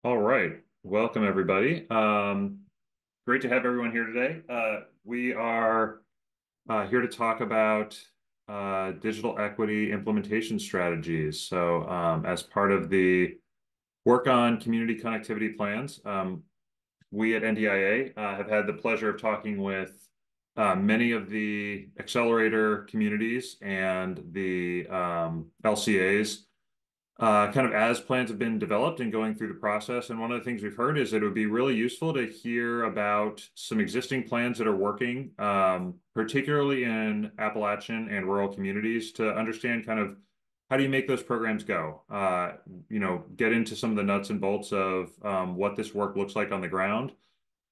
All right. Welcome, everybody. Great to have everyone here today. We are here to talk about digital equity implementation strategies. As part of the work on community connectivity plans, we at NDIA have had the pleasure of talking with many of the accelerator communities and the LCAs kind of as plans have been developed and going through the process. And one of the things we've heard is that it would be really useful to hear about some existing plans that are working, particularly in Appalachian and rural communities, to understand kind of how do you make those programs go? Get into some of the nuts and bolts of what this work looks like on the ground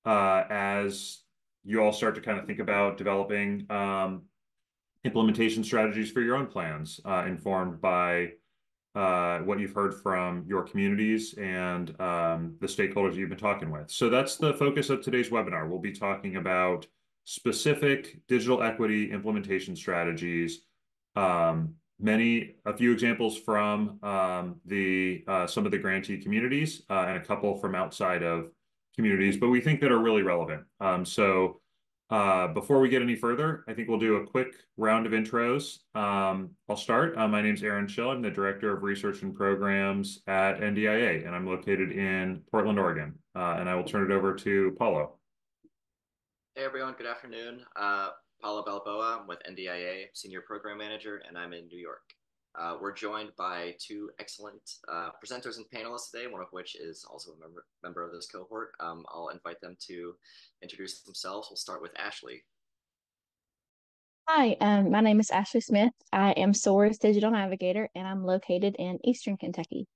as you all start to kind of think about developing implementation strategies for your own plans, informed by what you've heard from your communities and the stakeholders you've been talking with. So that's the focus of today's webinar. We'll be talking about specific digital equity implementation strategies, a few examples from some of the grantee communities and a couple from outside of communities, but we think that are really relevant. Before we get any further, I think we'll do a quick round of intros. I'll start. My name is Aaron Schill. I'm the Director of Research and Programs at NDIA, and I'm located in Portland, Oregon. And I will turn it over to Paulo. Hey everyone, good afternoon. Paolo Balboa, I'm with NDIA, Senior Program Manager, and I'm in New York. We're joined by two excellent presenters and panelists today, one of which is also a member of this cohort. I'll invite them to introduce themselves. We'll start with Ashley. Hi, my name is Ashley Smith. I am SOAR's digital navigator, and I'm located in Eastern Kentucky.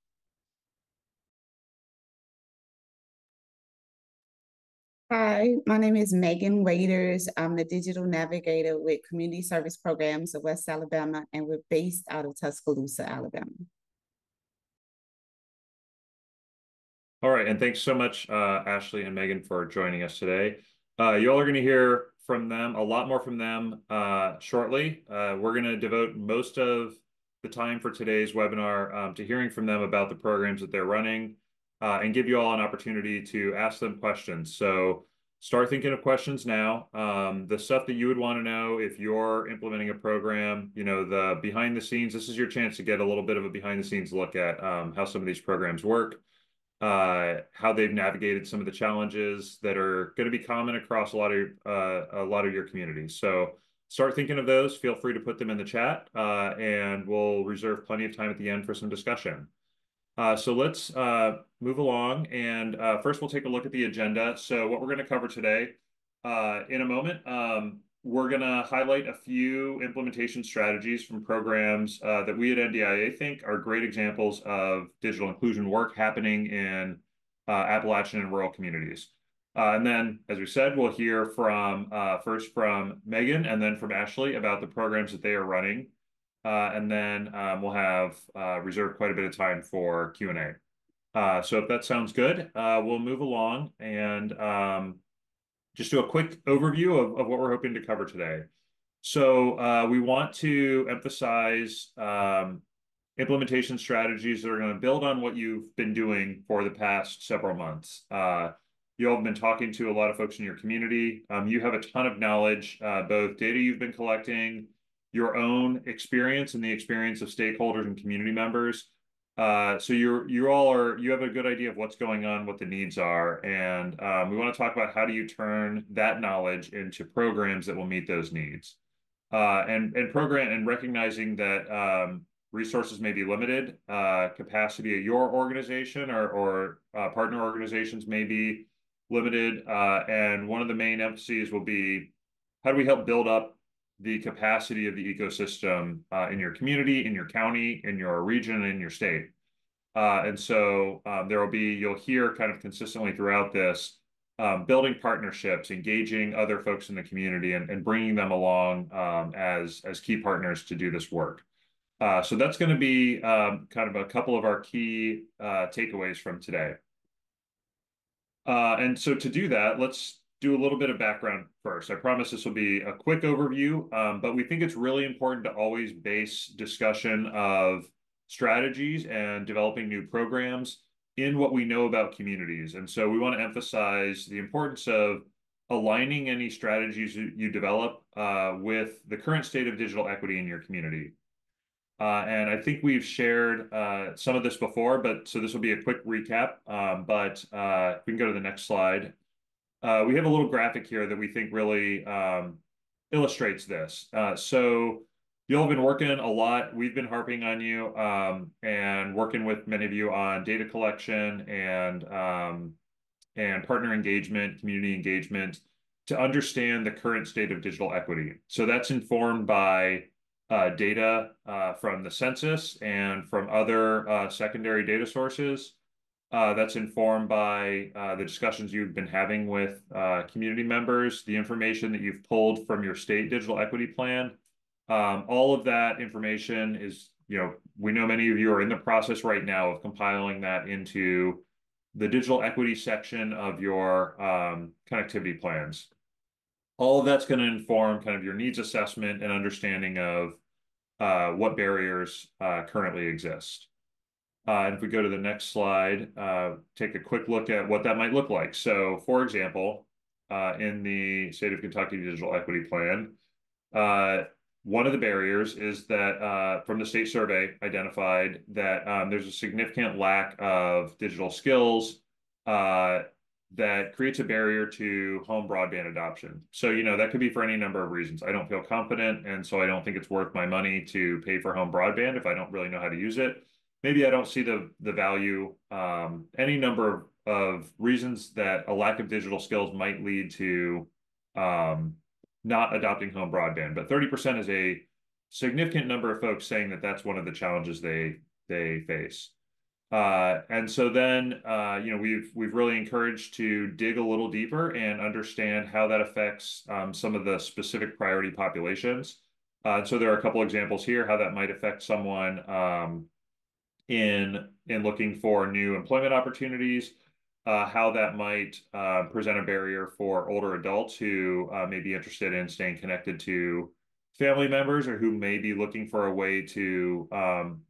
Hi, my name is Megan Waiters. I'm the digital navigator with Community Service Programs of West Alabama, and we're based out of Tuscaloosa, Alabama. All right, and thanks so much, Ashley and Megan, for joining us today. You all are going to hear from them, a lot more from them shortly. We're going to devote most of the time for today's webinar to hearing from them about the programs that they're running and give you all an opportunity to ask them questions. So start thinking of questions now. The stuff that you would want to know if you're implementing a program, the behind the scenes, this is your chance to get a little bit of a behind the scenes look at how some of these programs work. How they've navigated some of the challenges that are going to be common across a lot of your communities. So start thinking of those. Feel free to put them in the chat, and we'll reserve plenty of time at the end for some discussion. So let's move along, and first we'll take a look at the agenda. So what we're going to cover today, in a moment, we're going to highlight a few implementation strategies from programs that we at NDIA think are great examples of digital inclusion work happening in Appalachian and rural communities. And then, as we said, we'll hear first from Megan and then from Ashley about the programs that they are running. And then we'll have reserved quite a bit of time for Q&A. So if that sounds good, we'll move along and just do a quick overview of what we're hoping to cover today. So we want to emphasize implementation strategies that are going to build on what you've been doing for the past several months. You all have been talking to a lot of folks in your community. You have a ton of knowledge, both data you've been collecting, your own experience and the experience of stakeholders and community members. So you have a good idea of what's going on, what the needs are, and we want to talk about how do you turn that knowledge into programs that will meet those needs, and recognizing that resources may be limited, capacity of your organization or partner organizations may be limited, and one of the main emphases will be how do we help build up the capacity of the ecosystem in your community, in your county, in your region, and in your state. You'll hear kind of consistently throughout this, building partnerships, engaging other folks in the community and bringing them along as key partners to do this work. So that's going to be kind of a couple of our key takeaways from today. And so to do that, let's do a little bit of background first. I promise this will be a quick overview, but we think it's really important to always base discussion of strategies and developing new programs in what we know about communities. And so we want to emphasize the importance of aligning any strategies you develop with the current state of digital equity in your community. And I think we've shared some of this before, but so this will be a quick recap. If we can go to the next slide. We have a little graphic here that we think really illustrates this. So you all have been working a lot. We've been harping on you and working with many of you on data collection and partner engagement, community engagement to understand the current state of digital equity. So that's informed by data from the census and from other secondary data sources. That's informed by the discussions you've been having with community members, the information that you've pulled from your state digital equity plan. All of that information is, we know many of you are in the process right now of compiling that into the digital equity section of your connectivity plans. All of that's going to inform kind of your needs assessment and understanding of what barriers currently exist. And if we go to the next slide, take a quick look at what that might look like. So, for example, in the State of Kentucky Digital Equity Plan, one of the barriers is that from the state survey identified that there's a significant lack of digital skills that creates a barrier to home broadband adoption. So, that could be for any number of reasons. I don't feel confident, and so I don't think it's worth my money to pay for home broadband if I don't really know how to use it. Maybe I don't see the value, any number of reasons that a lack of digital skills might lead to not adopting home broadband. But 30% is a significant number of folks saying that that's one of the challenges they face. And so then, we've really encouraged to dig a little deeper and understand how that affects some of the specific priority populations. So there are a couple examples here how that might affect someone in looking for new employment opportunities, how that might present a barrier for older adults who may be interested in staying connected to family members or who may be looking for a way to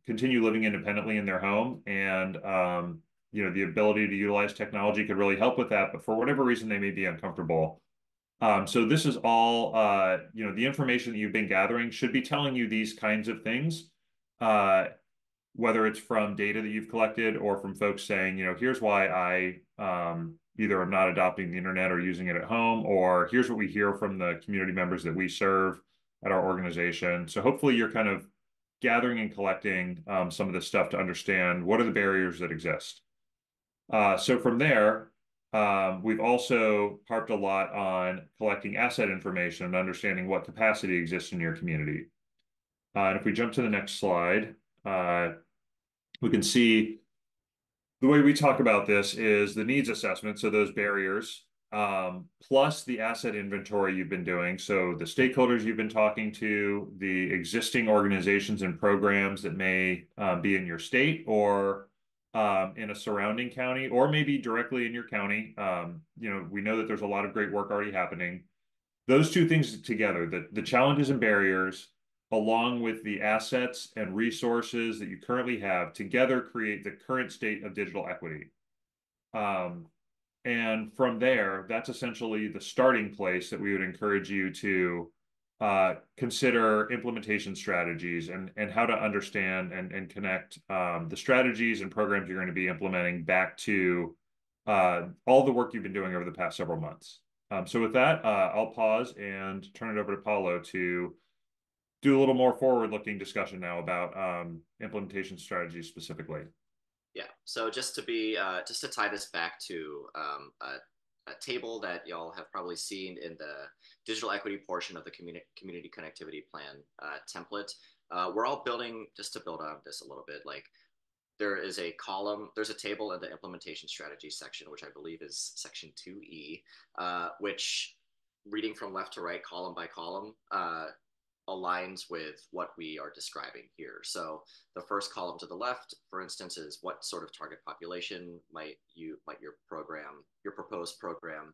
continue living independently in their home. And, the ability to utilize technology could really help with that, but for whatever reason, they may be uncomfortable. So this is all, the information that you've been gathering should be telling you these kinds of things, whether it's from data that you've collected or from folks saying, here's why I either am not adopting the internet or using it at home, or here's what we hear from the community members that we serve at our organization. So hopefully you're kind of gathering and collecting some of this stuff to understand what are the barriers that exist. So from there, we've also harped a lot on collecting asset information and understanding what capacity exists in your community. And if we jump to the next slide, we can see the way we talk about this is the needs assessment, so those barriers, plus the asset inventory you've been doing. So the stakeholders you've been talking to, the existing organizations and programs that may be in your state or in a surrounding county, or maybe directly in your county. We know that there's a lot of great work already happening. Those two things together, the challenges and barriers, along with the assets and resources that you currently have, together create the current state of digital equity. And from there, that's essentially the starting place that we would encourage you to consider implementation strategies and how to understand and connect the strategies and programs you're going to be implementing back to all the work you've been doing over the past several months. So with that, I'll pause and turn it over to Paolo to do a little more forward-looking discussion now about implementation strategies specifically. Yeah. So just to tie this back to a table that y'all have probably seen in the digital equity portion of the community connectivity plan template. We're all building, just to build on this a little bit, like there is a column, there's a table in the implementation strategy section, which I believe is section 2E, which reading from left to right, column by column, aligns with what we are describing here. So the first column to the left, for instance, is what sort of target population might your proposed program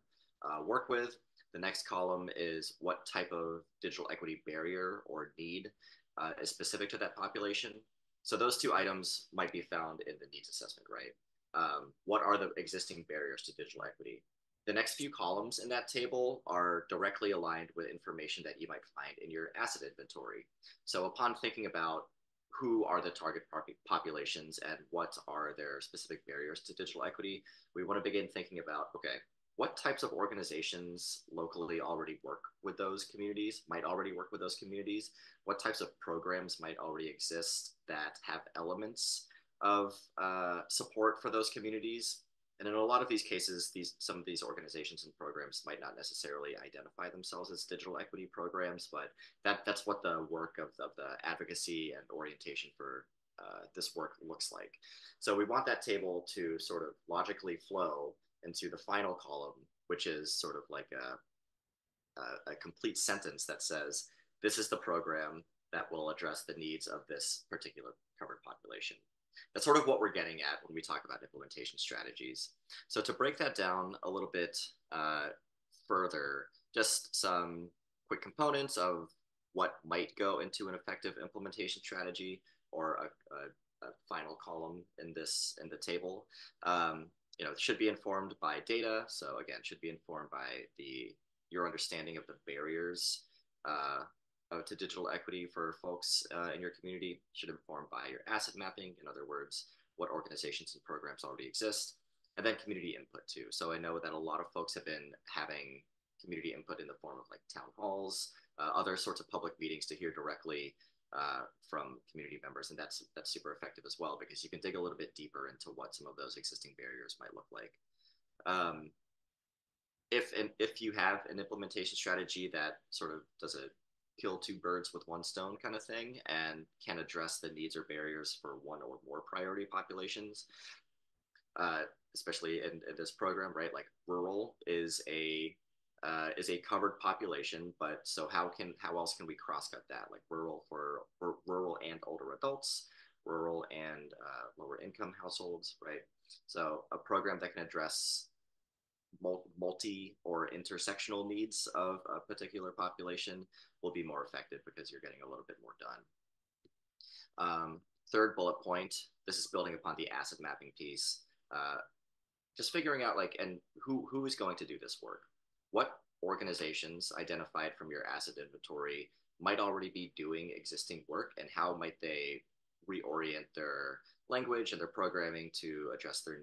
work with. The next column is what type of digital equity barrier or need is specific to that population. So those two items might be found in the needs assessment, right? What are the existing barriers to digital equity? The next few columns in that table are directly aligned with information that you might find in your asset inventory. So upon thinking about who are the target populations and what are their specific barriers to digital equity, we want to begin thinking about, okay, what types of organizations locally already work with those communities, might already work with those communities? What types of programs might already exist that have elements of support for those communities? And in a lot of these cases, some of these organizations and programs might not necessarily identify themselves as digital equity programs, but that's what the work of the advocacy and orientation for this work looks like. So we want that table to sort of logically flow into the final column, which is sort of like a complete sentence that says, this is the program that will address the needs of this particular covered population. That's sort of what we're getting at when we talk about implementation strategies. So to break that down a little bit further, just some quick components of what might go into an effective implementation strategy, or a final column in the table. It should be informed by data. So again, should be informed by your understanding of the barriers to digital equity for folks in your community. Should inform by your asset mapping. In other words, what organizations and programs already exist, and then community input too. So I know that a lot of folks have been having community input in the form of like town halls, other sorts of public meetings to hear directly from community members, and that's super effective as well, because you can dig a little bit deeper into what some of those existing barriers might look like. If you have an implementation strategy that sort of does a kill two birds with one stone kind of thing and can address the needs or barriers for one or more priority populations, especially in this program, right? Like rural is a covered population, but so how else can we crosscut that? Like rural for rural and older adults, rural and lower income households, right? So a program that can address multi or intersectional needs of a particular population will be more effective because you're getting a little bit more done. Third bullet point, this is building upon the asset mapping piece. Just figuring out and who is going to do this work? What organizations identified from your asset inventory might already be doing existing work, and how might they reorient their language and their programming to address the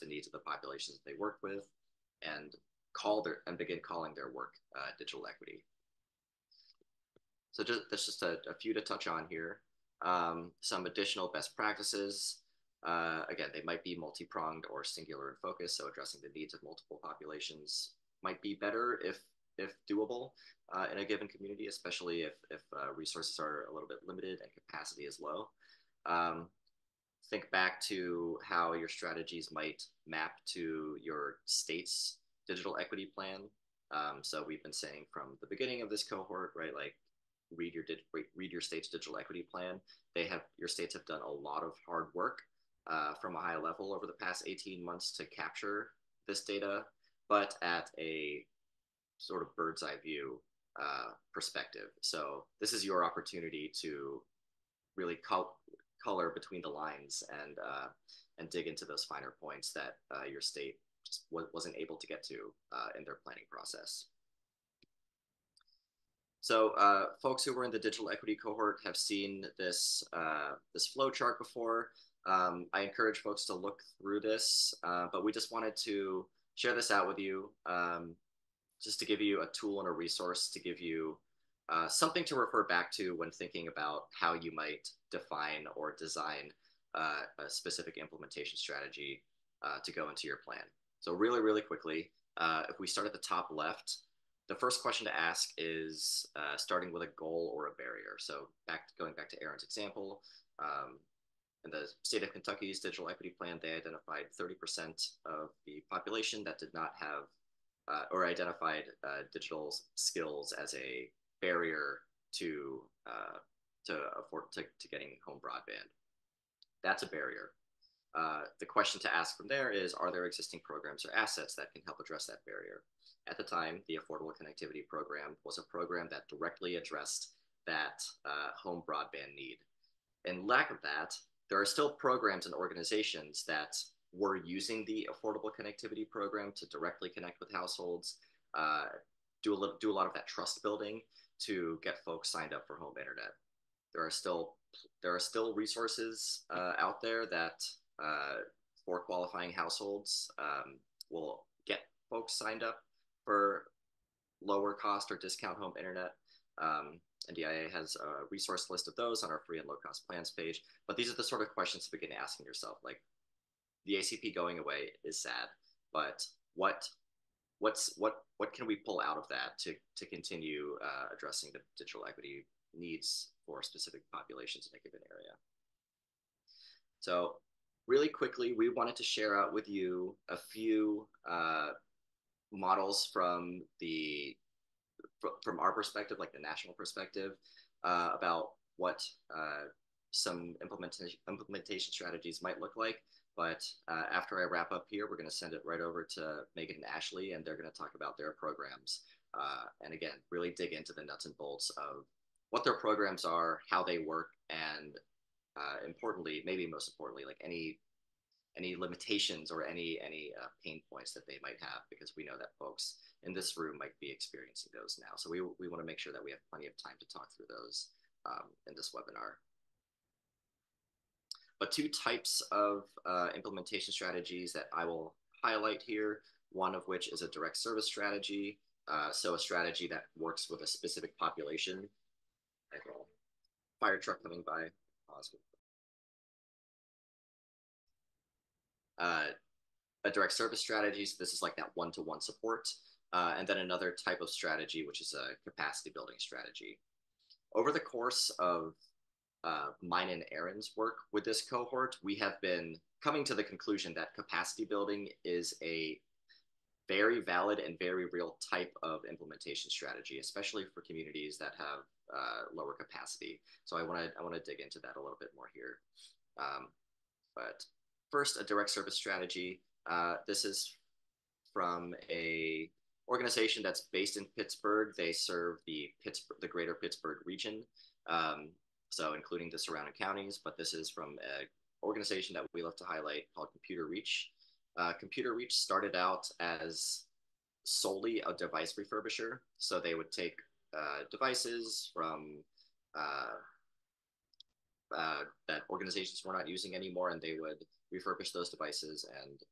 needs of the populations that they work with, and begin calling their work digital equity. So that's just a few to touch on here. Some additional best practices. Again, they might be multi-pronged or singular in focus, so addressing the needs of multiple populations might be better if doable in a given community, especially if resources are a little bit limited and capacity is low. Think back to how your strategies might map to your state's digital equity plan. So we've been saying from the beginning of this cohort, right, like read your state's digital equity plan. Your states have done a lot of hard work from a high level over the past 18 months to capture this data, but at a sort of bird's eye view perspective. So this is your opportunity to really color between the lines and dig into those finer points that your state just wasn't able to get to in their planning process. So folks who were in the digital equity cohort have seen this flow chart before. I encourage folks to look through this, but we just wanted to share this out with you, just to give you a tool and a resource, to give you something to refer back to when thinking about how you might define or design a specific implementation strategy to go into your plan. So really, really quickly, if we start at the top left, the first question to ask is starting with a goal or a barrier. So going back to Aaron's example, in the state of Kentucky's digital equity plan, they identified 30% of the population that did not have or identified digital skills as a barrier to getting home broadband. That's a barrier. The question to ask from there is, are there existing programs or assets that can help address that barrier? At the time, the Affordable Connectivity Program was a program that directly addressed that home broadband need. In lack of that, there are still programs and organizations that we're using the Affordable Connectivity Program to directly connect with households, do a lot of that trust building to get folks signed up for home internet. There are still resources out there that for qualifying households will get folks signed up for lower cost or discount home internet. NDIA has a resource list of those on our free and low cost plans page. But these are the sort of questions to begin asking yourself. Like, the ACP going away is sad, but what can we pull out of that to continue addressing the digital equity needs for specific populations in a given area? So really quickly, we wanted to share out with you a few models from our perspective, like the national perspective, about what some implementation strategies might look like. But after I wrap up here, we're going to send it right over to Megan and Ashley, and they're going to talk about their programs. And again, really dig into the nuts and bolts of what their programs are, how they work, and importantly, maybe most importantly, like any limitations or any pain points that they might have, because we know that folks in this room might be experiencing those now. So we want to make sure that we have plenty of time to talk through those in this webinar. But two types of implementation strategies that I will highlight here, one of which is a direct service strategy. So a strategy that works with a specific population. Fire truck coming by. A direct service strategy. So this is like that one-to-one support. And then another type of strategy, which is a capacity building strategy. Over the course of mine and Aaron's work with this cohort, we have been coming to the conclusion that capacity building is a very valid and very real type of implementation strategy, especially for communities that have lower capacity. So I want to dig into that a little bit more here. But first, a direct service strategy. This is from a organization that's based in Pittsburgh. They serve the greater Pittsburgh region. So including the surrounding counties, but this is from an organization that we love to highlight called Computer Reach. Computer Reach started out as solely a device refurbisher. So they would take devices from that organizations were not using anymore, and they would refurbish those devices and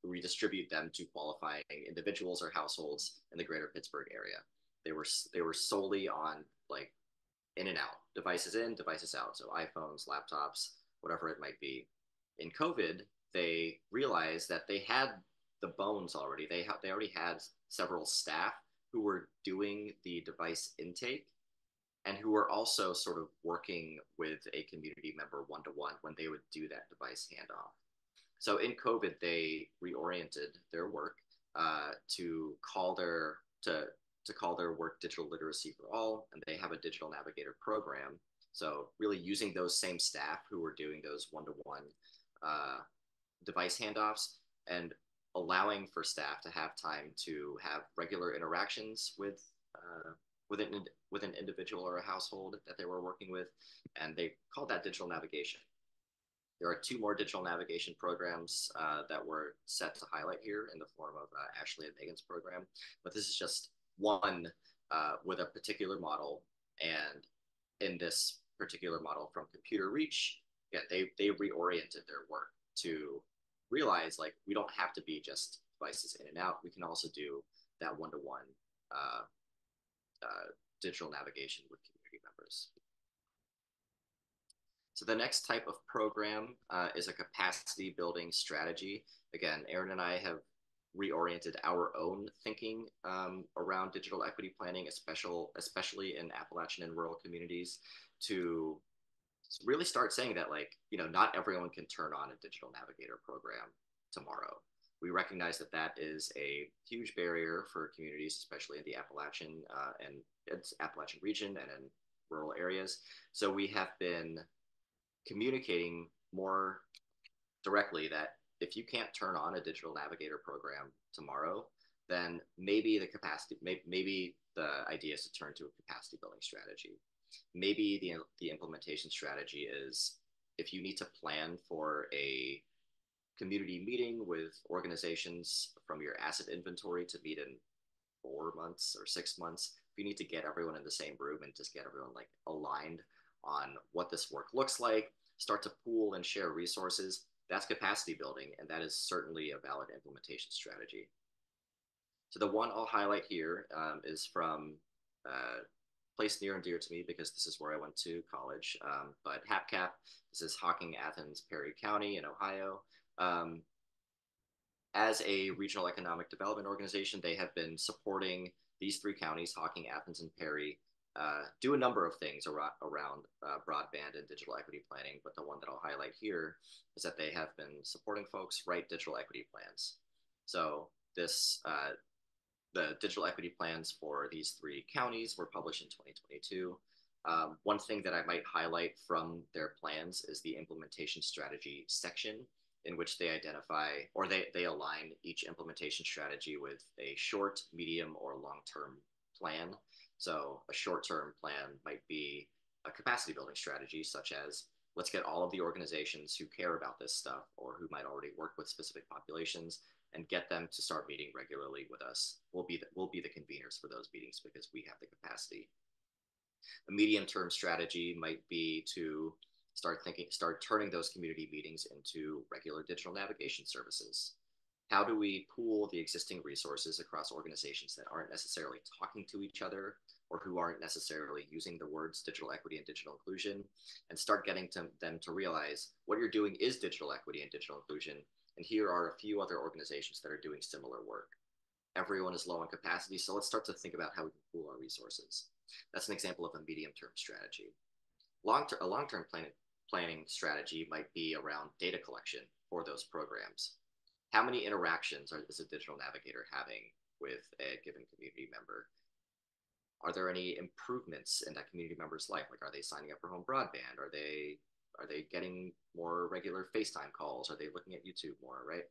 redistribute them to qualifying individuals or households in the greater Pittsburgh area. They were solely on like in and out, devices in, devices out. So iPhones, laptops, whatever it might be. In COVID, they realized that they had the bones already. They already had several staff who were doing the device intake and who were also sort of working with a community member one-to-one when they would do that device handoff. So in COVID, they reoriented their work to call their work digital literacy for all, and they have a digital navigator program. So really using those same staff who were doing those one-to-one device handoffs and allowing for staff to have time to have regular interactions with an individual or a household that they were working with, and they called that digital navigation. There are two more digital navigation programs that we're set to highlight here in the form of Ashley and Megan's program, but this is just one with a particular model. And in this particular model from Computer Reach, yeah, they reoriented their work to realize like we don't have to be just devices in and out. We can also do that one-to-one digital navigation with community members. So the next type of program is a capacity building strategy. Again, Aaron and I have reoriented our own thinking around digital equity planning, especially in Appalachian and rural communities, to really start saying that, like, not everyone can turn on a digital navigator program tomorrow. We recognize that that is a huge barrier for communities, especially in the Appalachian and its Appalachian region and in rural areas. So we have been communicating more directly that if you can't turn on a digital navigator program tomorrow, then maybe maybe the idea is to turn to a capacity building strategy. Maybe the implementation strategy is if you need to plan for a community meeting with organizations from your asset inventory to meet in 4 months or 6 months. If you need to get everyone in the same room and just get everyone like aligned on what this work looks like, start to pool and share resources, that's capacity building, and that is certainly a valid implementation strategy. So the one I'll highlight here is from a place near and dear to me because this is where I went to college. But HAPCAP, this is Hocking, Athens, Perry County in Ohio. As a regional economic development organization, they have been supporting these three counties, Hocking, Athens, and Perry, do a number of things around broadband and digital equity planning. But the one that I'll highlight here is that they have been supporting folks write digital equity plans. So this, the digital equity plans for these three counties were published in 2022. One thing that I might highlight from their plans is the implementation strategy section, in which they identify or they align each implementation strategy with a short, medium, or long-term plan. So a short-term plan might be a capacity building strategy, such as let's get all of the organizations who care about this stuff or who might already work with specific populations and get them to start meeting regularly with us. We'll be the conveners for those meetings because we have the capacity. A medium-term strategy might be to start turning those community meetings into regular digital navigation services. How do we pool the existing resources across organizations that aren't necessarily talking to each other or who aren't necessarily using the words digital equity and digital inclusion, and start getting them to realize what you're doing is digital equity and digital inclusion, and here are a few other organizations that are doing similar work. Everyone is low on capacity, so let's start to think about how we can pool our resources. That's an example of a medium-term strategy. A long-term planning strategy might be around data collection for those programs. How many interactions is a digital navigator having with a given community member? Are there any improvements in that community member's life? Like, are they signing up for home broadband? Are they getting more regular FaceTime calls? Are they looking at YouTube more, right?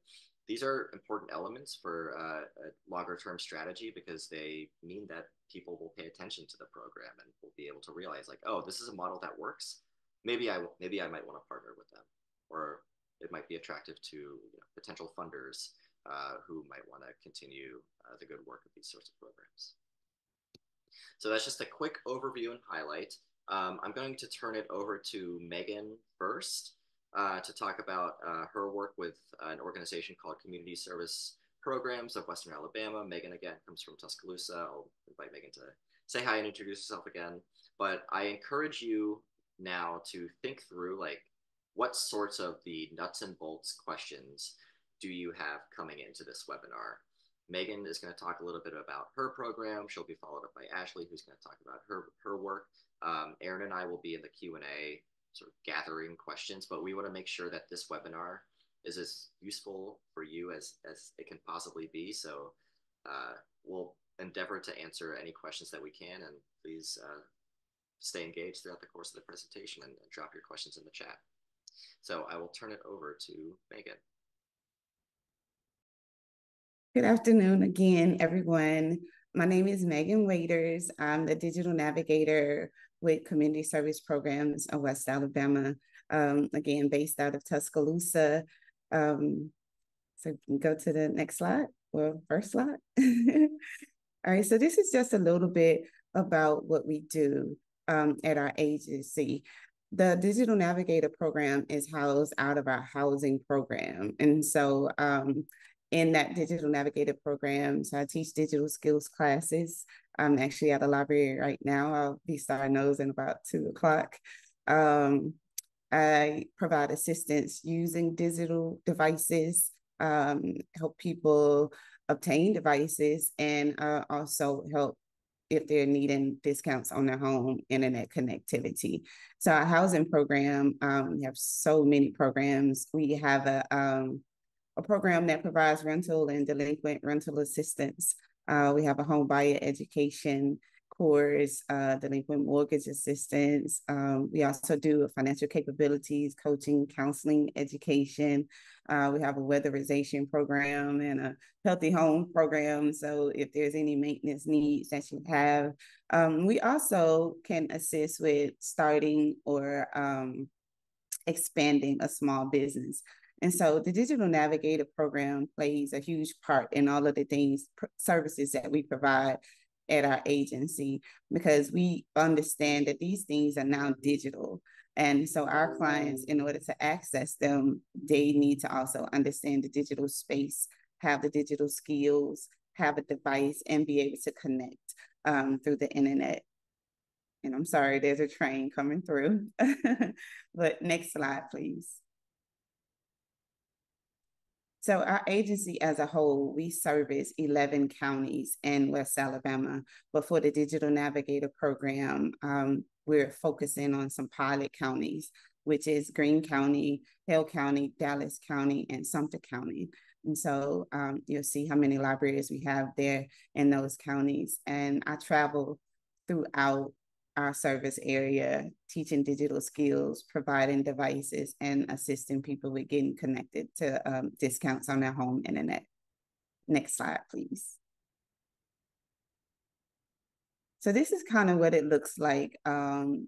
These are important elements for a longer term strategy because they mean that people will pay attention to the program and will be able to realize like, oh, this is a model that works. Maybe I might want to partner with them, or it might be attractive to potential funders who might want to continue the good work of these sorts of programs. So that's just a quick overview and highlight. I'm going to turn it over to Megan first to talk about her work with an organization called Community Service Programs of Western Alabama. Megan, again, comes from Tuscaloosa. I'll invite Megan to say hi and introduce herself again. But I encourage you now to think through like what sorts of the nuts and bolts questions do you have coming into this webinar. Megan is going to talk a little bit about her program. She'll be followed up by Ashley, who's going to talk about her work. Aaron and I will be in the Q&A sort of gathering questions, but we want to make sure that this webinar is as useful for you as it can possibly be. So we'll endeavor to answer any questions that we can, and please stay engaged throughout the course of the presentation and drop your questions in the chat. So I will turn it over to Megan. Good afternoon again, everyone. My name is Megan Waiters. I'm the digital navigator with Community Service Programs of West Alabama, again, based out of Tuscaloosa. So we can go to the next slide, or first slide. All right, so this is just a little bit about what we do at our agency. The Digital Navigator program is housed out of our housing program. And so in that Digital Navigator program, so I teach digital skills classes. I'm actually at the library right now. I'll be starting those in about 2 o'clock. I provide assistance using digital devices, help people obtain devices, and also help if they're needing discounts on their home internet connectivity. So our housing program, we have so many programs. We have a program that provides rental and delinquent rental assistance. We have a home buyer education course, delinquent mortgage assistance. We also do financial capabilities, coaching, counseling, education. We have a weatherization program and a healthy home program. So if there's any maintenance needs that you have, we also can assist with starting or expanding a small business. And so the Digital Navigator program plays a huge part in all of the services that we provide at our agency, because we understand that these things are now digital. And so our clients, in order to access them, they need to also understand the digital space, have the digital skills, have a device, and be able to connect through the internet. And I'm sorry, there's a train coming through. But next slide, please. So our agency as a whole, we service 11 counties in West Alabama. But for the Digital Navigator program, we're focusing on some pilot counties, which is Greene County, Hale County, Dallas County, and Sumter County. And so you'll see how many libraries we have there in those counties. And I travel throughout our service area, teaching digital skills, providing devices, and assisting people with getting connected to discounts on their home internet. Next slide, please. So this is kind of what it looks like and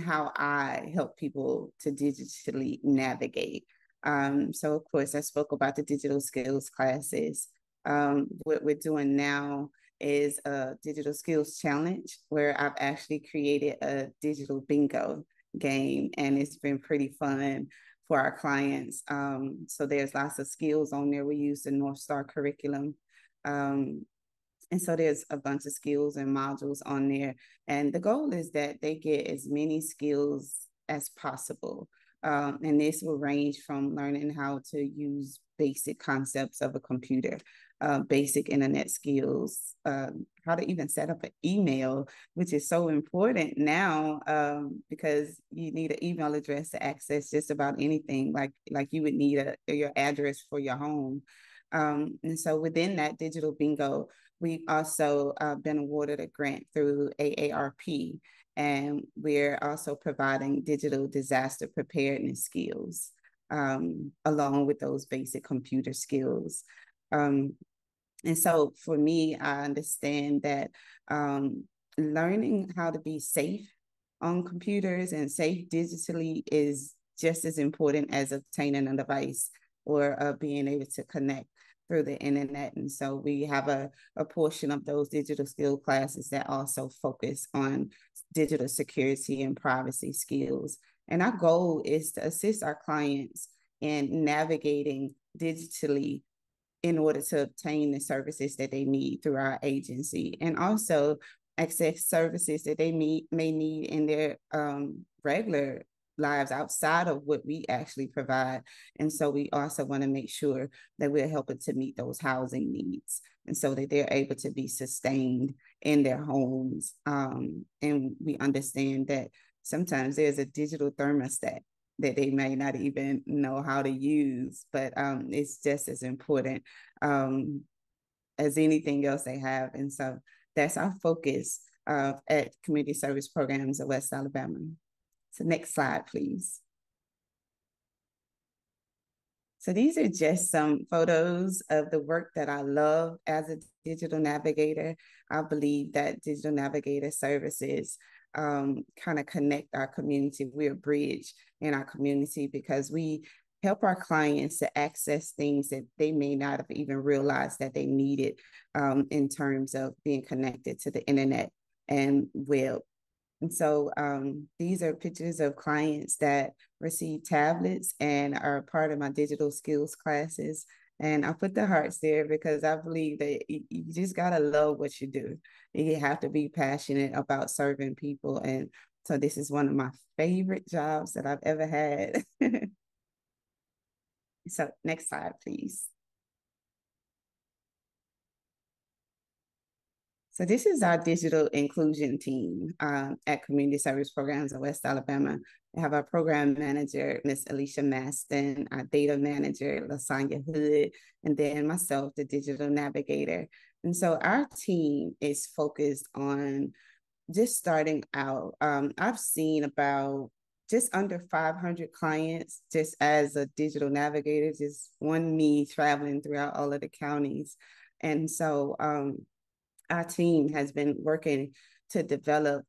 how I help people to digitally navigate. So of course, I spoke about the digital skills classes. What we're doing now is a digital skills challenge where I've actually created a digital bingo game, and it's been pretty fun for our clients. So there's lots of skills on there. We use the North Star curriculum. And so there's a bunch of skills and modules on there. And the goal is that they get as many skills as possible. And this will range from learning how to use basic concepts of a computer, basic internet skills, how to even set up an email, which is so important now because you need an email address to access just about anything, like you would need your address for your home. And so within that digital bingo, we've also been awarded a grant through AARP, and we're also providing digital disaster preparedness skills along with those basic computer skills. And so for me, I understand that learning how to be safe on computers and safe digitally is just as important as obtaining a device or being able to connect through the internet. And so we have a portion of those digital skill classes that also focus on digital security and privacy skills. And our goal is to assist our clients in navigating digitally in order to obtain the services that they need through our agency, and also access services that they may need in their regular lives outside of what we actually provide. And so we also want to make sure that we're helping to meet those housing needs, and so that they're able to be sustained in their homes. And we understand that sometimes there's a digital thermostat that they may not even know how to use, but it's just as important as anything else they have. And so that's our focus at Community Service Programs of West Alabama. So next slide, please. So these are just some photos of the work that I love as a digital navigator. I believe that digital navigator services kind of connect our community. We're a bridge in our community because we help our clients to access things that they may not have even realized that they needed in terms of being connected to the internet and web. And so these are pictures of clients that receive tablets and are part of my digital skills classes. And I put the hearts there because I believe that you just gotta love what you do. You have to be passionate about serving people. And so this is one of my favorite jobs that I've ever had. So next slide, please. So this is our digital inclusion team at Community Service Programs of West Alabama. We have our program manager, Ms. Alicia Maston, our data manager, Lasagna Hood, and then myself, the digital navigator. And so our team is focused on just starting out. I've seen about just under 500 clients just as a digital navigator, just one me traveling throughout all of the counties. And so our team has been working to develop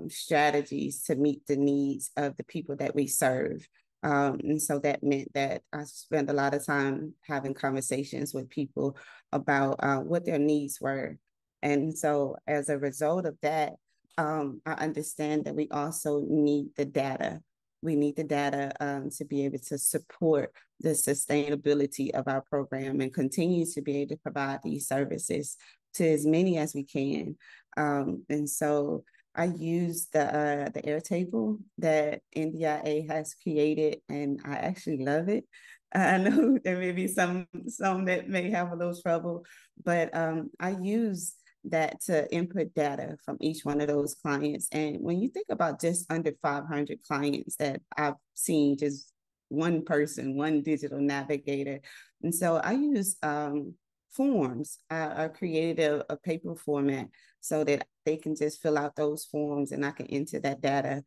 strategies to meet the needs of the people that we serve. And so that meant that I spent a lot of time having conversations with people about what their needs were. And so as a result of that, I understand that we also need the data. We need the data to be able to support the sustainability of our program and continue to be able to provide these services to as many as we can. And so I use the Airtable that NDIA has created, and I actually love it. I know there may be some that may have a little trouble, but I use that to input data from each one of those clients. And when you think about just under 500 clients that I've seen, just one person, one digital navigator. And so I use forms. I created a paper format so that they can just fill out those forms and I can enter that data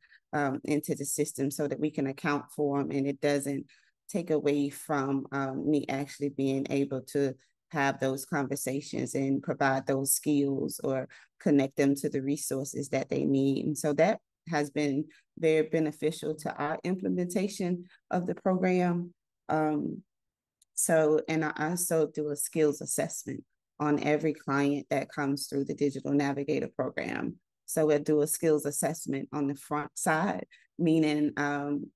into the system so that we can account for them and it doesn't take away from me actually being able to have those conversations and provide those skills or connect them to the resources that they need. And so that has been very beneficial to our implementation of the program. And I also do a skills assessment on every client that comes through the Digital Navigator program. So we'll do a skills assessment on the front side, meaning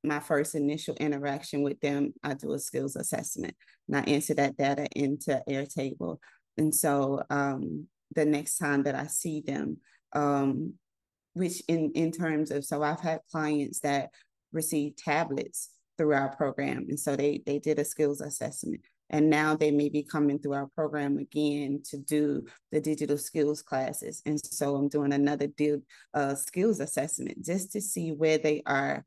my first initial interaction with them, I do a skills assessment and I enter that data into Airtable. And so the next time that I see them, which in terms of, so I've had clients that receive tablets through our program. And so they did a skills assessment. And now they may be coming through our program again to do the digital skills classes. And so I'm doing another skills assessment just to see where they are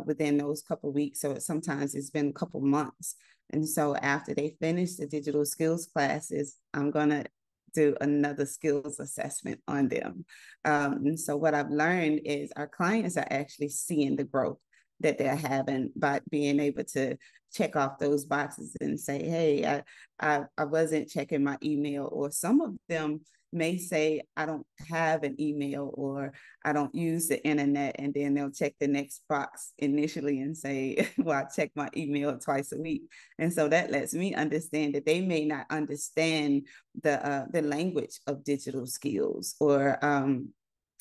within those couple of weeks. So sometimes it's been a couple months. And so after they finish the digital skills classes, I'm going to do another skills assessment on them. And so what I've learned is our clients are actually seeing the growth that they're having by being able to check off those boxes and say, hey, I wasn't checking my email. Or some of them may say, I don't have an email or I don't use the internet. And then they'll check the next box initially and say, well, I check my email twice a week. And so that lets me understand that they may not understand the language of digital skills or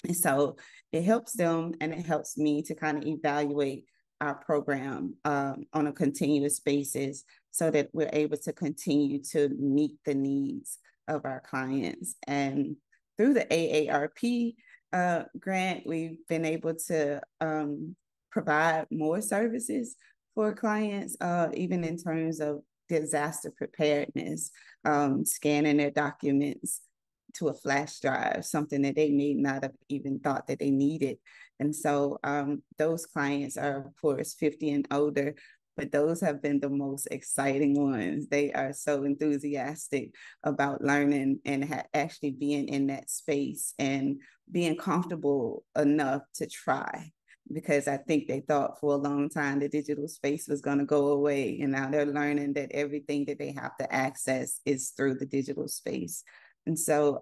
and so it helps them and it helps me to kind of evaluate our program on a continuous basis so that we're able to continue to meet the needs of our clients. And through the AARP grant, we've been able to provide more services for clients, even in terms of disaster preparedness, scanning their documents to a flash drive, something that they may not have even thought that they needed. And so those clients are, of course, 50 and older, but those have been the most exciting ones. They are so enthusiastic about learning and actually being in that space and being comfortable enough to try. Because I think they thought for a long time the digital space was going to go away. And now they're learning that everything that they have to access is through the digital space. And so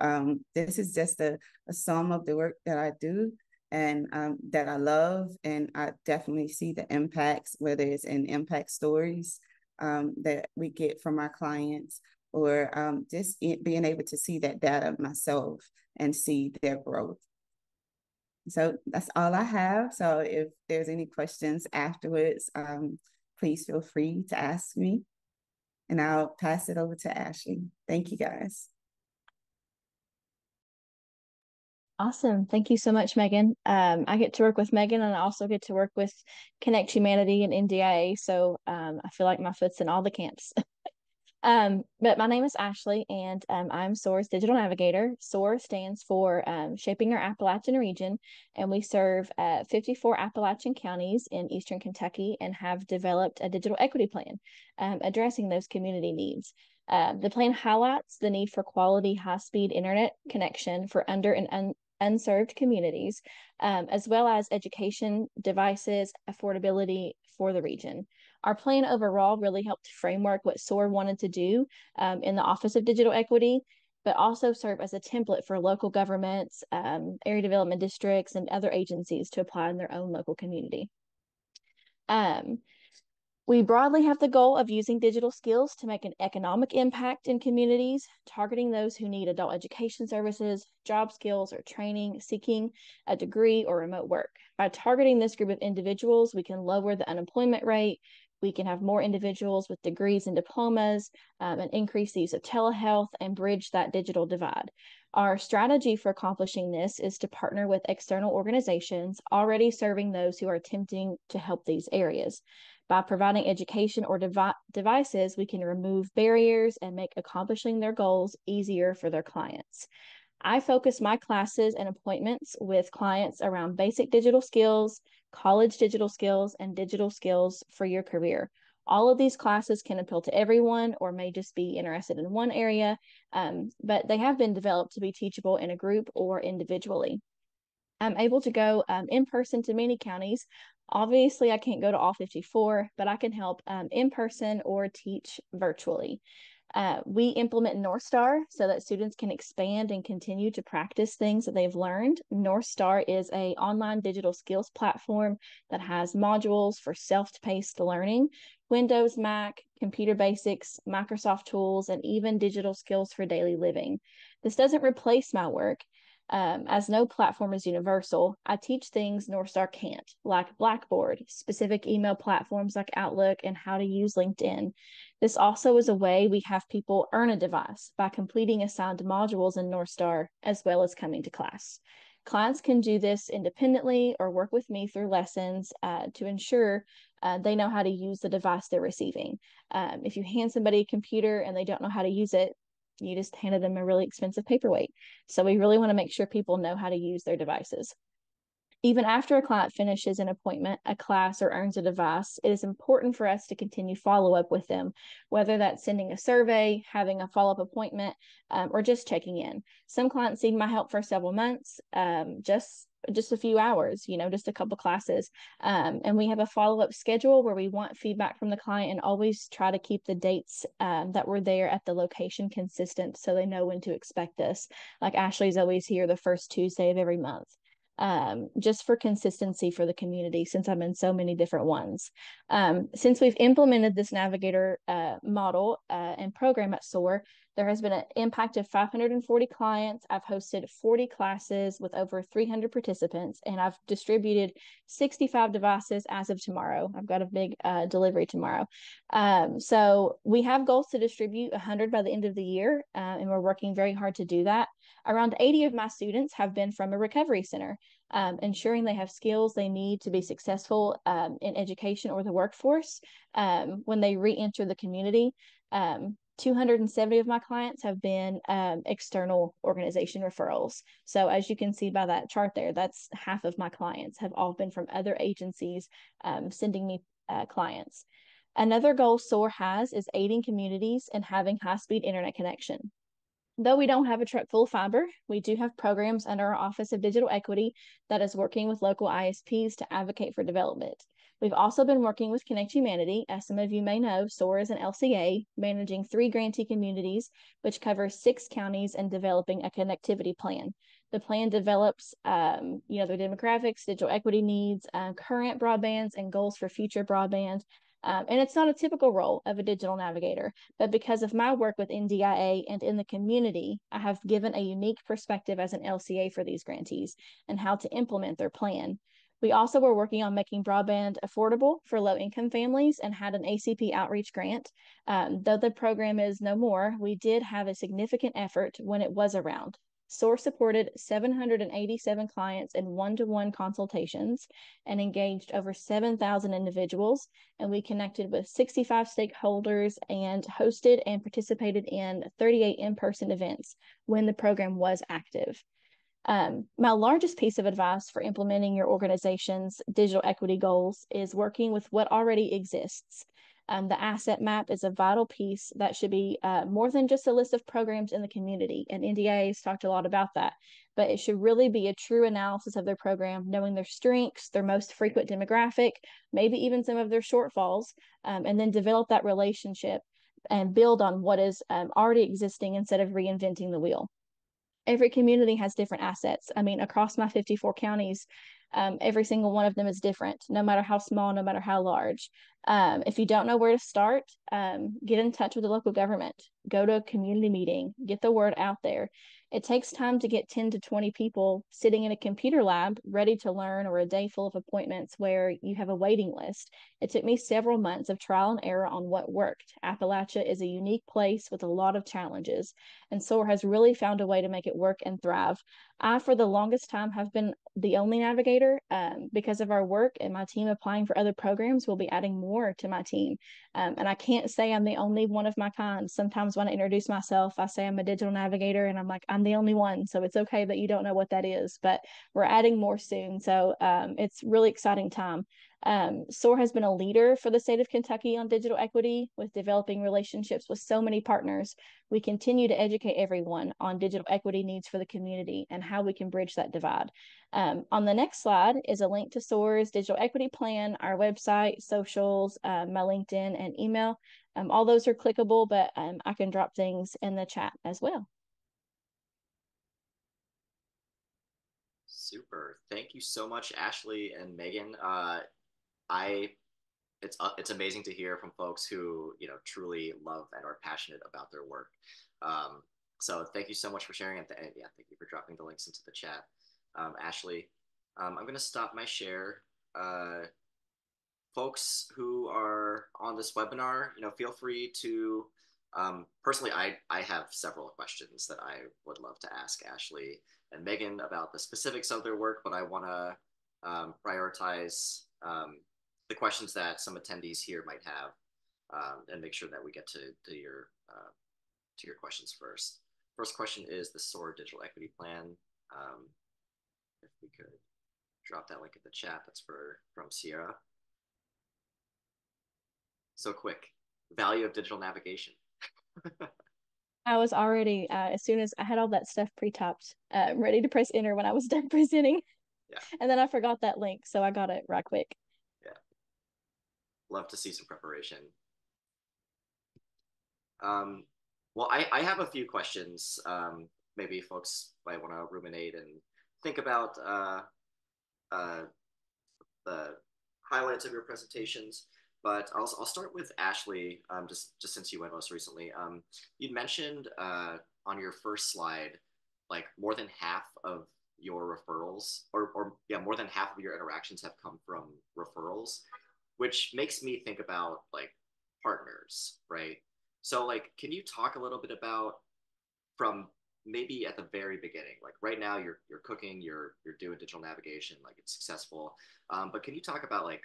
this is just a sum of the work that I do and that I love. And I definitely see the impacts, whether it's in impact stories that we get from our clients or just being able to see that data myself and see their growth. So that's all I have. So if there's any questions afterwards, please feel free to ask me and I'll pass it over to Ashley. Thank you, guys. Awesome. Thank you so much, Megan. I get to work with Megan and I also get to work with Connect Humanity and NDIA. So I feel like my foot's in all the camps. But my name is Ashley and I'm SOAR's digital navigator. SOAR stands for Shaping Our Appalachian Region, and we serve 54 Appalachian counties in Eastern Kentucky and have developed a digital equity plan addressing those community needs. The plan highlights the need for quality, high-speed internet connection for under and unserved communities, as well as education, devices, affordability for the region. Our plan overall really helped framework what SOAR wanted to do in the Office of Digital Equity, but also serve as a template for local governments, area development districts, and other agencies to apply in their own local community. We broadly have the goal of using digital skills to make an economic impact in communities, targeting those who need adult education services, job skills, or training, seeking a degree or remote work. By targeting this group of individuals, we can lower the unemployment rate. We can have more individuals with degrees and diplomas, and increase the use of telehealth and bridge that digital divide. Our strategy for accomplishing this is to partner with external organizations already serving those who are attempting to help these areas. By providing education or devices, we can remove barriers and make accomplishing their goals easier for their clients. I focus my classes and appointments with clients around basic digital skills, college digital skills, and digital skills for your career. All of these classes can appeal to everyone or may just be interested in one area, but they have been developed to be teachable in a group or individually. I'm able to go in person to many counties. Obviously, I can't go to all 54, but I can help in person or teach virtually. We implement North Star so that students can expand and continue to practice things that they've learned. North Star is an online digital skills platform that has modules for self-paced learning, Windows, Mac, computer basics, Microsoft tools, and even digital skills for daily living. This doesn't replace my work. As no platform is universal, I teach things North Star can't, like Blackboard, specific email platforms like Outlook, and how to use LinkedIn. This also is a way we have people earn a device by completing assigned modules in North Star, as well as coming to class. Clients can do this independently or work with me through lessons to ensure they know how to use the device they're receiving. If you hand somebody a computer and they don't know how to use it, you just handed them a really expensive paperweight. So we really want to make sure people know how to use their devices. Even after a client finishes an appointment, a class, or earns a device, it is important for us to continue follow-up with them, whether that's sending a survey, having a follow-up appointment, or just checking in. Some clients need my help for several months, just a few hours, just a couple classes. And we have a follow-up schedule where we want feedback from the client and always try to keep the dates that we're there at the location consistent so they know when to expect us. Like Ashley's always here the first Tuesday of every month. Just for consistency for the community, since I'm in so many different ones. Since we've implemented this navigator model and program at SOAR, there has been an impact of 540 clients. I've hosted 40 classes with over 300 participants, and I've distributed 65 devices as of tomorrow. I've got a big delivery tomorrow. So we have goals to distribute 100 by the end of the year, and we're working very hard to do that. Around 80 of my students have been from a recovery center, ensuring they have skills they need to be successful in education or the workforce when they re-enter the community. 270 of my clients have been external organization referrals. So as you can see by that chart there, that's half of my clients have all been from other agencies sending me clients. Another goal SOAR has is aiding communities in having high-speed internet connection. Though we don't have a truck full of fiber, we do have programs under our Office of Digital Equity that is working with local ISPs to advocate for development. We've also been working with Connect Humanity. As some of you may know, SOAR is an LCA managing 3 grantee communities, which covers 6 counties and developing a connectivity plan. The plan develops, their demographics, digital equity needs, current broadbands, and goals for future broadband. And it's not a typical role of a digital navigator, but because of my work with NDIA and in the community, I have given a unique perspective as an LCA for these grantees and how to implement their plan. We also were working on making broadband affordable for low-income families and had an ACP outreach grant. Though the program is no more, we did have a significant effort when it was around. SOAR supported 787 clients in one-to-one consultations and engaged over 7,000 individuals, and we connected with 65 stakeholders and hosted and participated in 38 in-person events when the program was active. My largest piece of advice for implementing your organization's digital equity goals is working with what already exists. The asset map is a vital piece that should be more than just a list of programs in the community, and NDIA has talked a lot about that, but it should really be a true analysis of their program, knowing their strengths, their most frequent demographic, maybe even some of their shortfalls, and then develop that relationship and build on what is already existing instead of reinventing the wheel. Every community has different assets. I mean, across my 54 counties, every single one of them is different, no matter how small, no matter how large. If you don't know where to start, get in touch with the local government, go to a community meeting, get the word out there. It takes time to get 10 to 20 people sitting in a computer lab ready to learn, or a day full of appointments where you have a waiting list. It took me several months of trial and error on what worked. Appalachia is a unique place with a lot of challenges, and SOAR has really found a way to make it work and thrive. I, for the longest time, have been the only navigator. Because of our work and my team applying for other programs, we'll be adding more to my team. And I can't say I'm the only one of my kind. Sometimes when I introduce myself, I say I'm a digital navigator, and I'm like, I'm the only one. So it's okay that you don't know what that is, but we're adding more soon. So it's really exciting time. SOAR has been a leader for the state of Kentucky on digital equity, with developing relationships with so many partners. We continue to educate everyone on digital equity needs for the community and how we can bridge that divide. On the next slide is a link to SOAR's digital equity plan, our website, socials, my LinkedIn, and email. All those are clickable, but I can drop things in the chat as well. Super. Thank you so much, Ashley and Megan. It's amazing to hear from folks who truly love and are passionate about their work. So thank you so much for sharing, and yeah, thank you for dropping the links into the chat, Ashley. I'm going to stop my share. Folks who are on this webinar, feel free to. Personally, I have several questions that I would love to ask Ashley and Megan about the specifics of their work, but I want to prioritize the questions that some attendees here might have, and make sure that we get to your questions first. First question is the SOAR Digital Equity Plan. If we could drop that link in the chat, that's from Sierra. So quick, value of digital navigation. I was already, as soon as I had all that stuff pre-typed, ready to press enter when I was done presenting. Yeah. And then I forgot that link, so I got it right quick. Yeah. Love to see some preparation. Well, I have a few questions. Maybe folks might want to ruminate and think about the highlights of your presentations. But I'll start with Ashley, just since you went most recently. You'd mentioned on your first slide, like more than half of your referrals, or yeah, more than half of your interactions have come from referrals, which makes me think about like partners, right? So like, can you talk a little bit about, from maybe at the very beginning, like right now you're cooking, you're doing digital navigation, like it's successful, but can you talk about like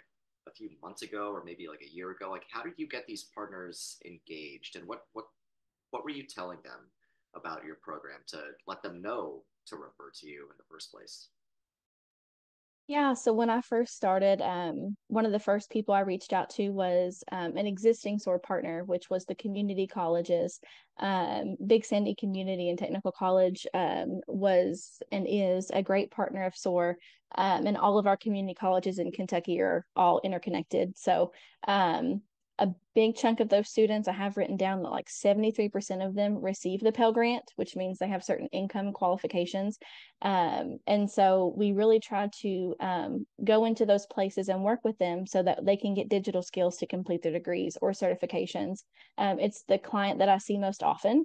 a few months ago or maybe like a year ago, like how did you get these partners engaged, and what were you telling them about your program to let them know to refer to you in the first place? Yeah, so when I first started, one of the first people I reached out to was an existing SOAR partner, which was the community colleges. Big Sandy Community and Technical College was and is a great partner of SOAR, and all of our community colleges in Kentucky are all interconnected. So a big chunk of those students, I have written down that like 73% of them receive the Pell Grant, which means they have certain income qualifications. And so we really try to go into those places and work with them so that they can get digital skills to complete their degrees or certifications. It's the client that I see most often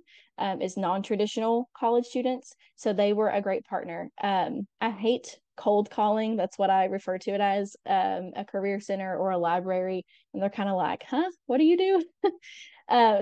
is non-traditional college students. So they were a great partner. I hate cold calling. That's what I refer to it as, a career center or a library. And they're kind of like, huh, what do you do?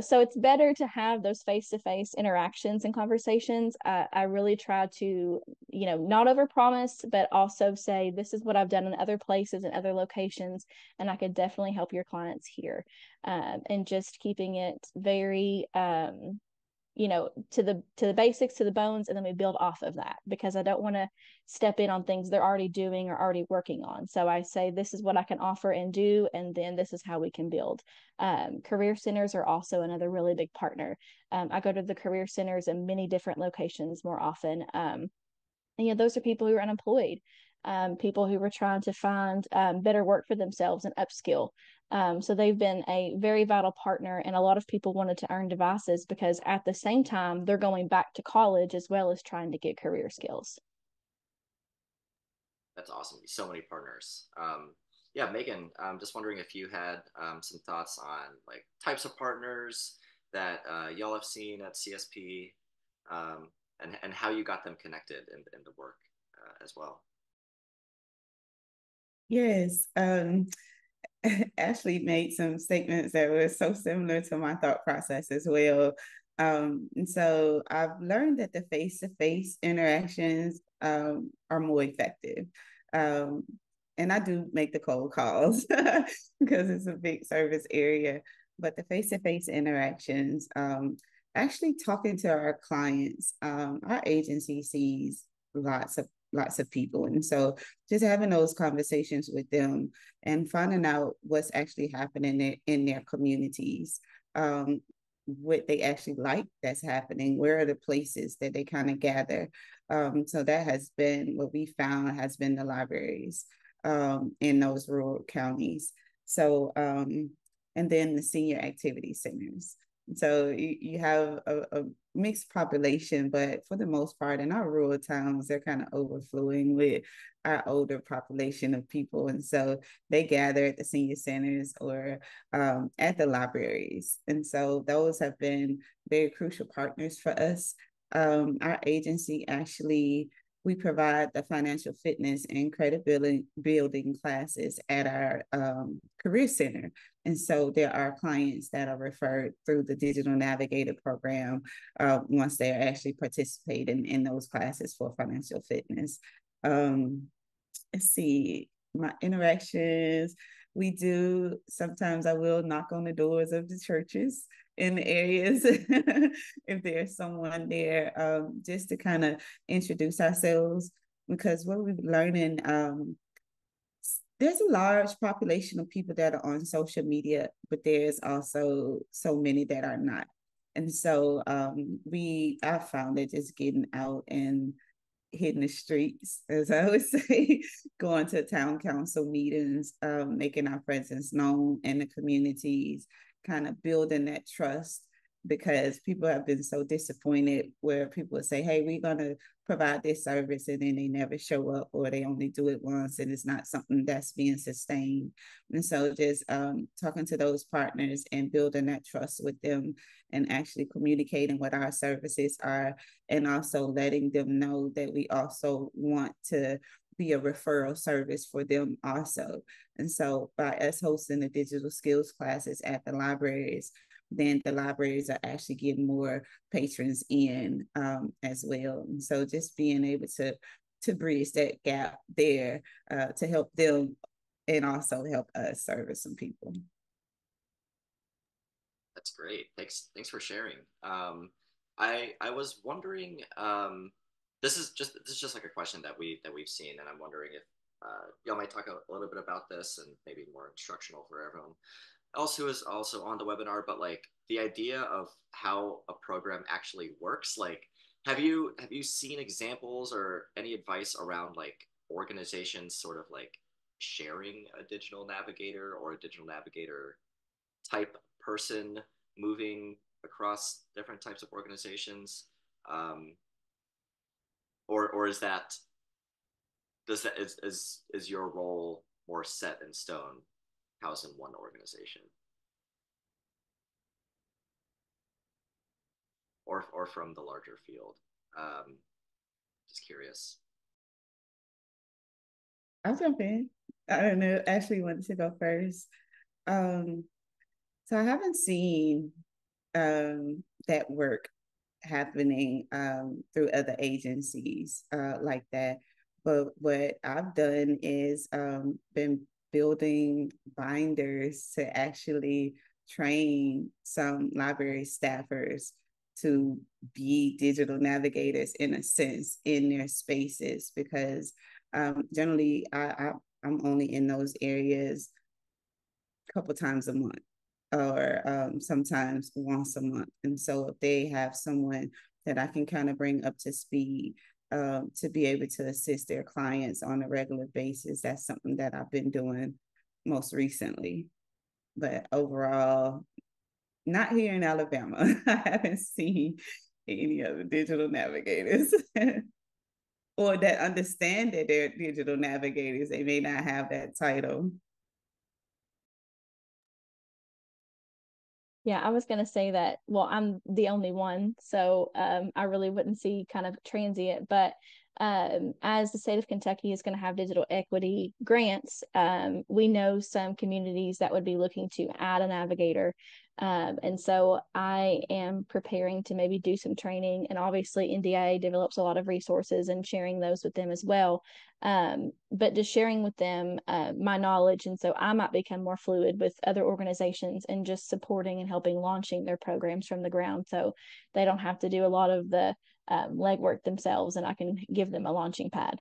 So it's better to have those face-to-face interactions and conversations. I really try to, not overpromise, but also say, this is what I've done in other places and other locations, and I could definitely help your clients here. And just keeping it very, to the basics, to the bones, and then we build off of that, because I don't want to step in on things they're already doing or already working on. So I say, this is what I can offer and do, and then this is how we can build. Career centers are also another really big partner. I go to the career centers in many different locations more often. And those are people who are unemployed, people who were trying to find better work for themselves and upskill. So they've been a very vital partner, and a lot of people wanted to earn devices because at the same time, they're going back to college as well as trying to get career skills. That's awesome. So many partners. Yeah, Megan, I'm just wondering if you had some thoughts on like types of partners that y'all have seen at CSP, and how you got them connected in the work as well. Yes, Ashley made some statements that were so similar to my thought process as well. And so I've learned that the face-to-face interactions are more effective. Um, and I do make the cold calls because it's a big service area, but the face-to-face interactions, actually talking to our clients, our agency sees lots of people. And so just having those conversations with them and finding out what's actually happening in their communities, what they actually like that's happening, where are the places that they kind of gather. So that has been what we found has been the libraries in those rural counties. So, and then the senior activity centers. So you have a mixed population, but for the most part, in our rural towns, they're kind of overflowing with our older population of people. And so they gather at the senior centers or at the libraries. And so those have been very crucial partners for us. Our agency actually, we provide the financial fitness and credibility building classes at our career center. And so there are clients that are referred through the Digital Navigator program once they're actually participating in those classes for financial fitness. Let's see, my interactions. We do, sometimes I will knock on the doors of the churches in the areas if there's someone there, just to kind of introduce ourselves, because what we're learning, there's a large population of people that are on social media, but there's also so many that are not. And so I found that just getting out and hitting the streets, as I would say, going to town council meetings, making our presence known in the communities, kind of building that trust, because people have been so disappointed where people would say, hey, we're going to provide this service, and then they never show up, or they only do it once and it's not something that's being sustained. And so just talking to those partners and building that trust with them and actually communicating what our services are, and also letting them know that we also want to be a referral service for them also. And so by us hosting the digital skills classes at the libraries, then the libraries are actually getting more patrons in as well. And so just being able to bridge that gap there to help them and also help us service some people. That's great. Thanks for sharing. I was wondering. This is just like a question that we've seen, and I'm wondering if y'all might talk a little bit about this and maybe more instructional for everyone else who is also on the webinar. But like the idea of how a program actually works. Like, have you seen examples or any advice around like organizations sort of like sharing a digital navigator or a digital navigator type person moving across different types of organizations, or is that is your role more set in stone, housed in one organization, or from the larger field? Just curious. I'll jump in. I don't know. Ashley wanted to go first. So I haven't seen that work happening through other agencies like that. But what I've done is been building binders to actually train some library staffers to be digital navigators in a sense in their spaces, because generally I'm only in those areas a couple times a month, or sometimes once a month. And so if they have someone that I can kind of bring up to speed to be able to assist their clients on a regular basis, that's something that I've been doing most recently. But overall, not here in Alabama. I haven't seen any other digital navigators or that understand that they're digital navigators. They may not have that title. Yeah, I was going to say that, well, I'm the only one, so I really wouldn't see kind of transient, but as the state of Kentucky is going to have digital equity grants, we know some communities that would be looking to add a navigator. And so I am preparing to maybe do some training, and obviously NDIA develops a lot of resources and sharing those with them as well. But just sharing with them my knowledge. And so I might become more fluid with other organizations and just supporting and helping launching their programs from the ground. So they don't have to do a lot of the legwork themselves, and I can give them a launching pad.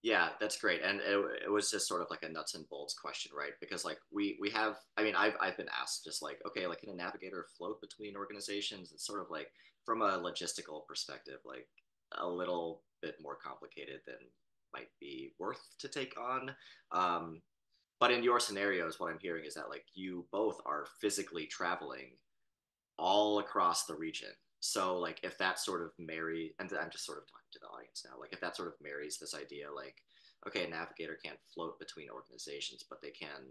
Yeah, that's great. And it was just sort of like a nuts and bolts question, right? Because like we have, I mean, I've been asked just like, okay, like can a navigator float between organizations? It's sort of like from a logistical perspective, like a little bit more complicated than might be worth to take on. Um, but in your scenarios, what I'm hearing is that like you both are physically traveling all across the region. So like if that sort of marries, and I'm just sort of talking to the audience now, like if that sort of marries this idea, like, okay, a navigator can't float between organizations, but they can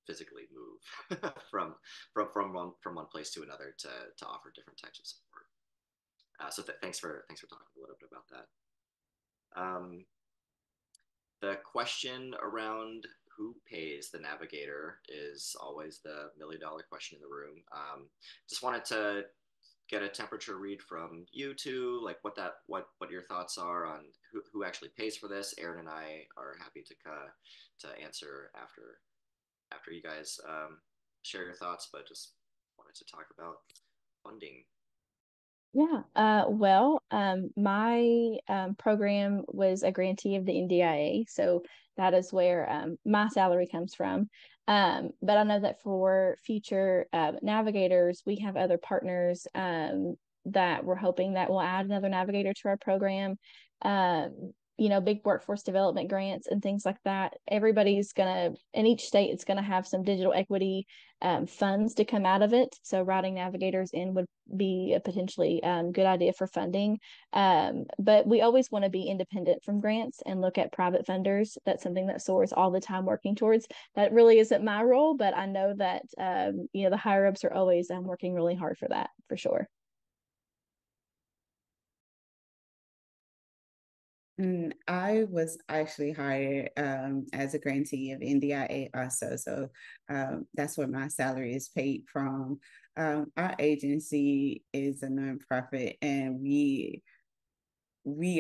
physically move from one place to another to offer different types of support. So thanks for talking a little bit about that. Um, the question around who pays the navigator is always the $1 million question in the room. Just wanted to get a temperature read from you two, like what your thoughts are on who actually pays for this. Aaron and I are happy to answer after you guys share your thoughts, but just wanted to talk about funding. Yeah, well, my program was a grantee of the NDIA, so that is where my salary comes from. But I know that for future navigators, we have other partners that we're hoping that will add another navigator to our program. Big workforce development grants and things like that. Everybody's gonna, in each state, it's gonna have some digital equity funds to come out of it. So writing navigators in would be a potentially good idea for funding. But we always want to be independent from grants and look at private funders. That's something that SOAR is all the time working towards. That really isn't my role, but I know that the higher ups are always working really hard for that, for sure. And I was actually hired as a grantee of NDIA also. So that's where my salary is paid from. Our agency is a nonprofit, and we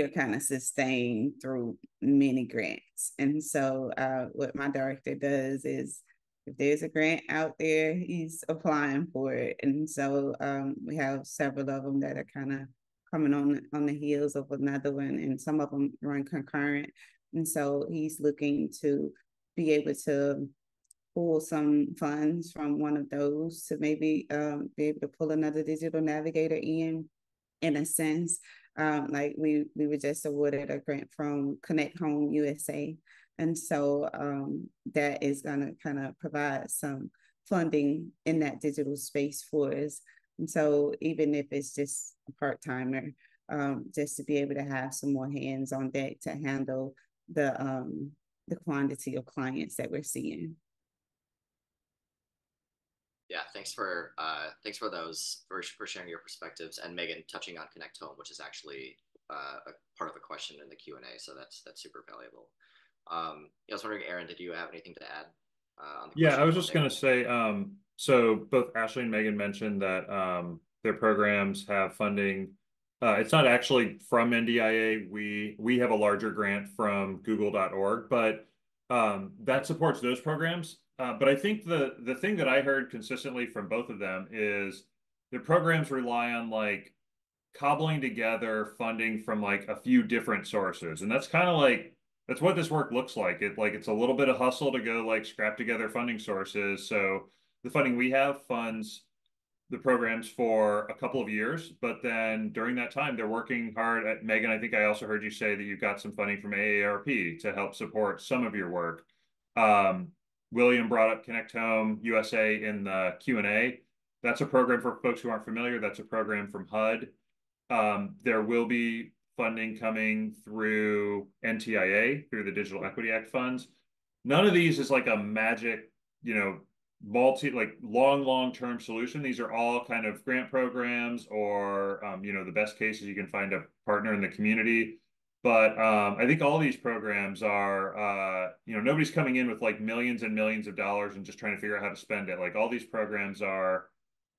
are kind of sustained through many grants. And so what my director does is if there's a grant out there, he's applying for it. And so we have several of them that are kind of coming on the heels of another one, and some of them run concurrent. And so he's looking to be able to pull some funds from one of those to maybe be able to pull another digital navigator in a sense. Like we were just awarded a grant from Connect Home USA. And so that is going to kind of provide some funding in that digital space for us. And so even if it's just a part-timer, just to be able to have some more hands on deck to handle the quantity of clients that we're seeing. Yeah, thanks for those for sharing your perspectives, and Megan touching on Connect Home, which is actually a part of a question in the Q&A, so that's super valuable. I was wondering, Aaron, did you have anything to add on the Yeah, question I was about just going to say, so both Ashley and Megan mentioned that their programs have funding. It's not actually from NDIA. We have a larger grant from google.org, but that supports those programs. But I think the thing that I heard consistently from both of them is their programs rely on like cobbling together funding from like a few different sources. And that's kind of like that's what this work looks like. It's a little bit of hustle to go like scrap together funding sources. So the funding we have funds the programs for a couple of years, but then during that time they're working hard at Megan. I think I also heard you say that you've got some funding from AARP to help support some of your work. William brought up Connect Home USA in the Q&A. That's a program for folks who aren't familiar. That's a program from HUD. There will be funding coming through NTIA, through the Digital Equity Act funds. None of these is like a magic, long-term solution. These are all kind of grant programs or, the best cases you can find a partner in the community. But I think all these programs are, nobody's coming in with like millions and millions of dollars and just trying to figure out how to spend it. Like all these programs are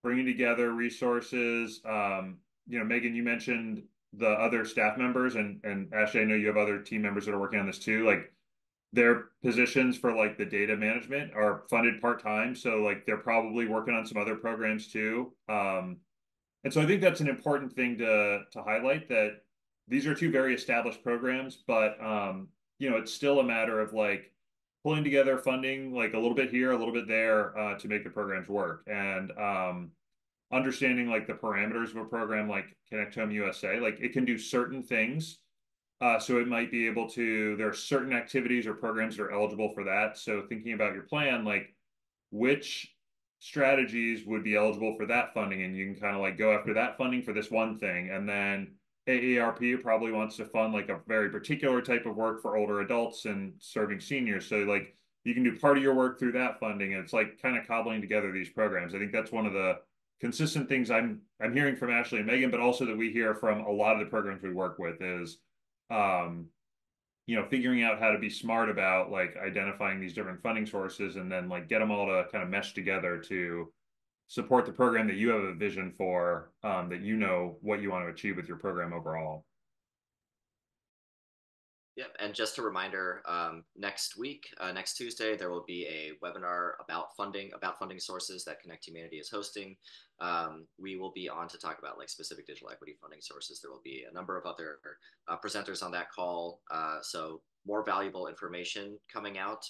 bringing together resources. Megan, you mentioned the other staff members, and Ashley, I know you have other team members that are working on this too. Like their positions for like the data management are funded part-time. So like they're probably working on some other programs too. And so I think that's an important thing to highlight, that these are two very established programs, but it's still a matter of like pulling together funding like a little bit here, a little bit there to make the programs work. And understanding like the parameters of a program like Connect Home USA, like it can do certain things. So it might be able to, there are certain activities or programs that are eligible for that. So thinking about your plan, like which strategies would be eligible for that funding, and you can kind of like go after that funding for this one thing. And then AARP probably wants to fund like a very particular type of work for older adults and serving seniors. So like you can do part of your work through that funding, and it's like kind of cobbling together these programs. I think that's one of the consistent things I'm hearing from Ashley and Megan, but also that we hear from a lot of the programs we work with is um, figuring out how to be smart about like identifying these different funding sources and then like get them all to kind of mesh together to support the program that you have a vision for, that what you want to achieve with your program overall. Yep, and just a reminder, next week, next Tuesday, there will be a webinar about funding sources that Connect Humanity is hosting. We will be on to talk about like specific digital equity funding sources. There will be a number of other presenters on that call, so more valuable information coming out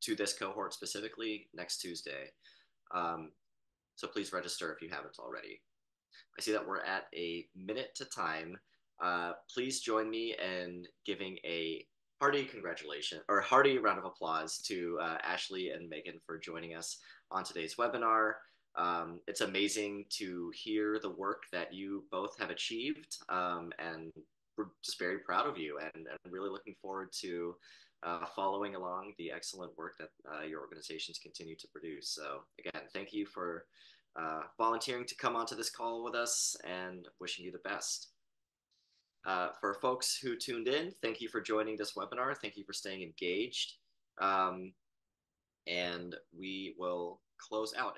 to this cohort specifically next Tuesday. So please register if you haven't already. I see that we're at a minute to time. Please join me in giving a hearty congratulations or hearty round of applause to Ashley and Megan for joining us on today's webinar. It's amazing to hear the work that you both have achieved, and we're just very proud of you and really looking forward to following along the excellent work that your organizations continue to produce. So again, thank you for volunteering to come onto this call with us, and wishing you the best. For folks who tuned in, thank you for joining this webinar. Thank you for staying engaged. And we will close out.